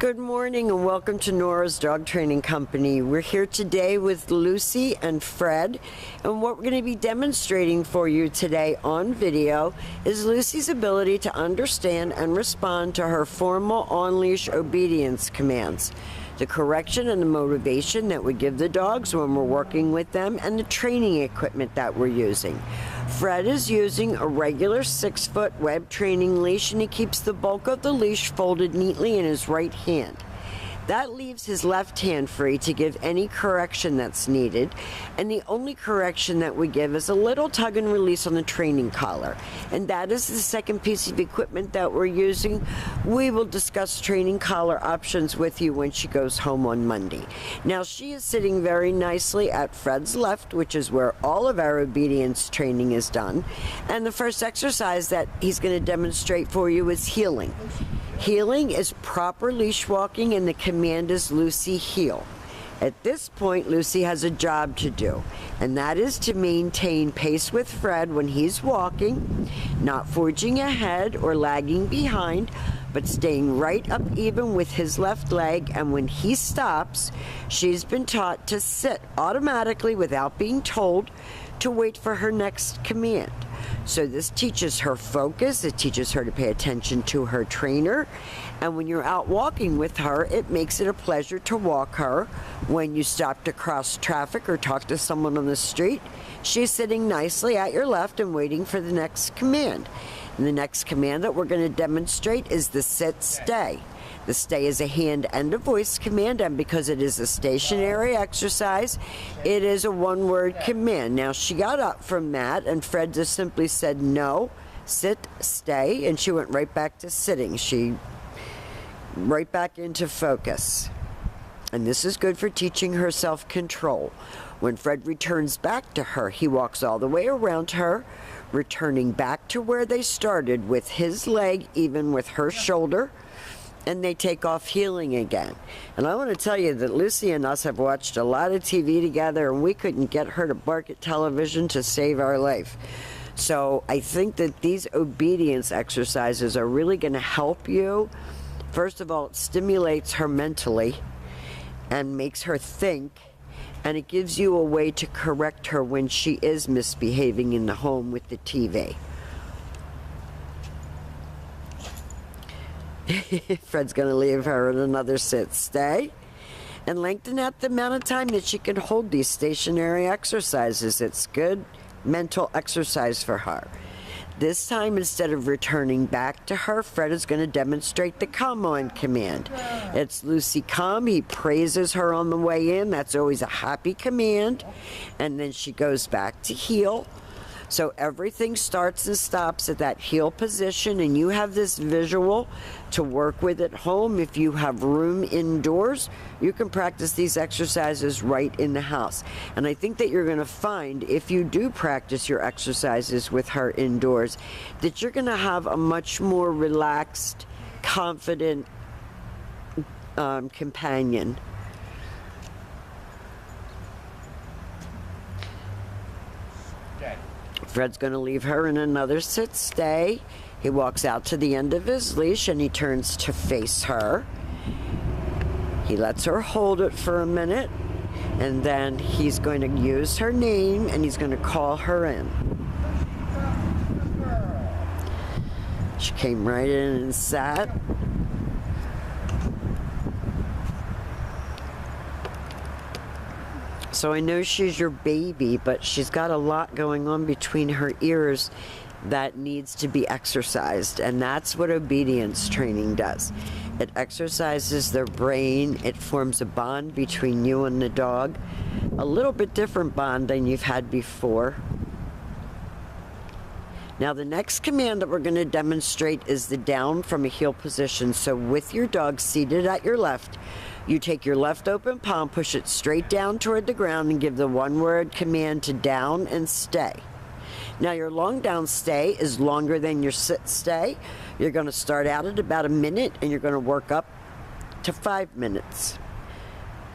Good morning and welcome to Nora's Dog Training Company. We're here today with Lucy and Fred, and what we're going to be demonstrating for you today on video is Lucy's ability to understand and respond to her formal on-leash obedience commands, the correction and the motivation that we give the dogs when we're working with them, and the training equipment that we're using. Fred is using a regular 6-foot web training leash, and he keeps the bulk of the leash folded neatly in his right hand. That leaves his left hand free to give any correction that's needed, and the only correction that we give is a little tug and release on the training collar, and that is the second piece of equipment that we're using. We will discuss training collar options with you when she goes home on Monday. Now, she is sitting very nicely at Fred's left, which is where all of our obedience training is done, and the first exercise that he's going to demonstrate for you is heeling. Heeling is proper leash walking, and the command is Lucy heel. At this point, Lucy has a job to do, and that is to maintain pace with Fred when he's walking, not forging ahead or lagging behind, but staying right up even with his left leg. And when he stops, she's been taught to sit automatically without being told, to wait for her next command. So this teaches her focus, it teaches her to pay attention to her trainer, and when you're out walking with her, it makes it a pleasure to walk her. When you stop to cross traffic or talk to someone on the street, she's sitting nicely at your left and waiting for the next command. And the next command that we're going to demonstrate is the sit stay. The stay is a hand and a voice command, and because it is a stationary exercise, it is a one-word command. Now, she got up from that, and Fred just simply said, no, sit, stay, and she went right back to sitting. She right back into focus. And this is good for teaching her self-control. When Fred returns back to her, he walks all the way around her, returning back to where they started with his leg even with her shoulder, and they take off heeling again. And I want to tell you that Lucy and us have watched a lot of TV together, and we couldn't get her to bark at television to save our life. So I think that these obedience exercises are really going to help you. First of all, it stimulates her mentally and makes her think, and it gives you a way to correct her when she is misbehaving in the home with the TV. Fred's going to leave her in another sit stay and lengthen out the amount of time that she can hold these stationary exercises. It's good mental exercise for her. This time, instead of returning back to her, Fred is going to demonstrate the come on command. It's Lucy come. He praises her on the way in. That's always a happy command. And then she goes back to heel. So everything starts and stops at that heel position, and you have this visual to work with at home. If you have room indoors, you can practice these exercises right in the house. And I think that you're going to find, if you do practice your exercises with her indoors, that you're going to have a much more relaxed, confident companion. Fred's going to leave her in another sit stay. He walks out to the end of his leash and he turns to face her. He lets her hold it for a minute, and then he's going to use her name and he's going to call her in. She came right in and sat. So I know she's your baby, but she's got a lot going on between her ears that needs to be exercised, and that's what obedience training does. It exercises their brain. It forms a bond between you and the dog, a little bit different bond than you've had before. Now, the next command that we're going to demonstrate is the down from a heel position. So with your dog seated at your left, you take your left open palm, push it straight down toward the ground, and give the one-word command to down and stay. Now, your long down stay is longer than your sit stay. You're going to start out at about a minute, and you're going to work up to 5 minutes.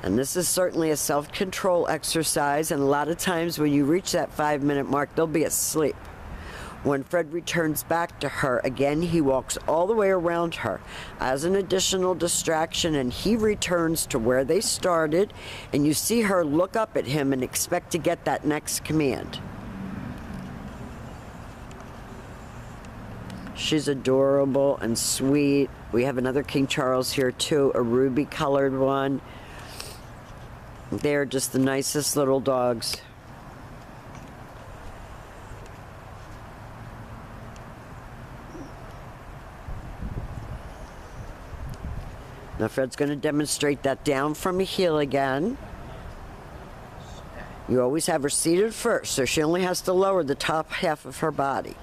And this is certainly a self-control exercise, and a lot of times when you reach that 5-minute mark, they'll be asleep. When Fred returns back to her, again, he walks all the way around her as an additional distraction, and he returns to where they started, and you see her look up at him and expect to get that next command. She's adorable and sweet. We have another King Charles here too, a ruby colored one. They're just the nicest little dogs. Now Fred's going to demonstrate that down from a heel again. You always have her seated first, so she only has to lower the top half of her body.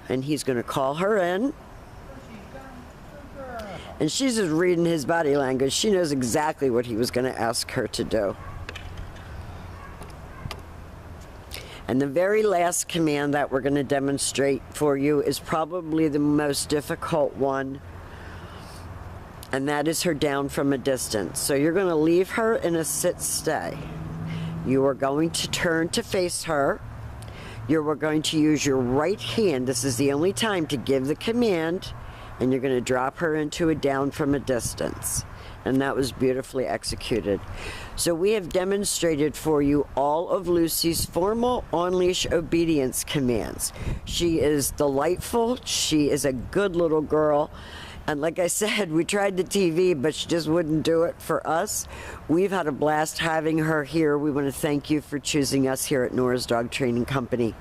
And he's going to call her in. And she's just reading his body language. She knows exactly what he was going to ask her to do. And the very last command that we're going to demonstrate for you is probably the most difficult one. And that is her down from a distance. So you're going to leave her in a sit-stay. You are going to turn to face her. You are going to use your right hand. This is the only time to give the command. And you're going to drop her into a down from a distance. And that was beautifully executed. So we have demonstrated for you all of Lucy's formal on-leash obedience commands. She is delightful. She is a good little girl. And like I said, we tried the TV, but she just wouldn't do it for us. We've had a blast having her here. We want to thank you for choosing us here at Nora's Dog Training Company.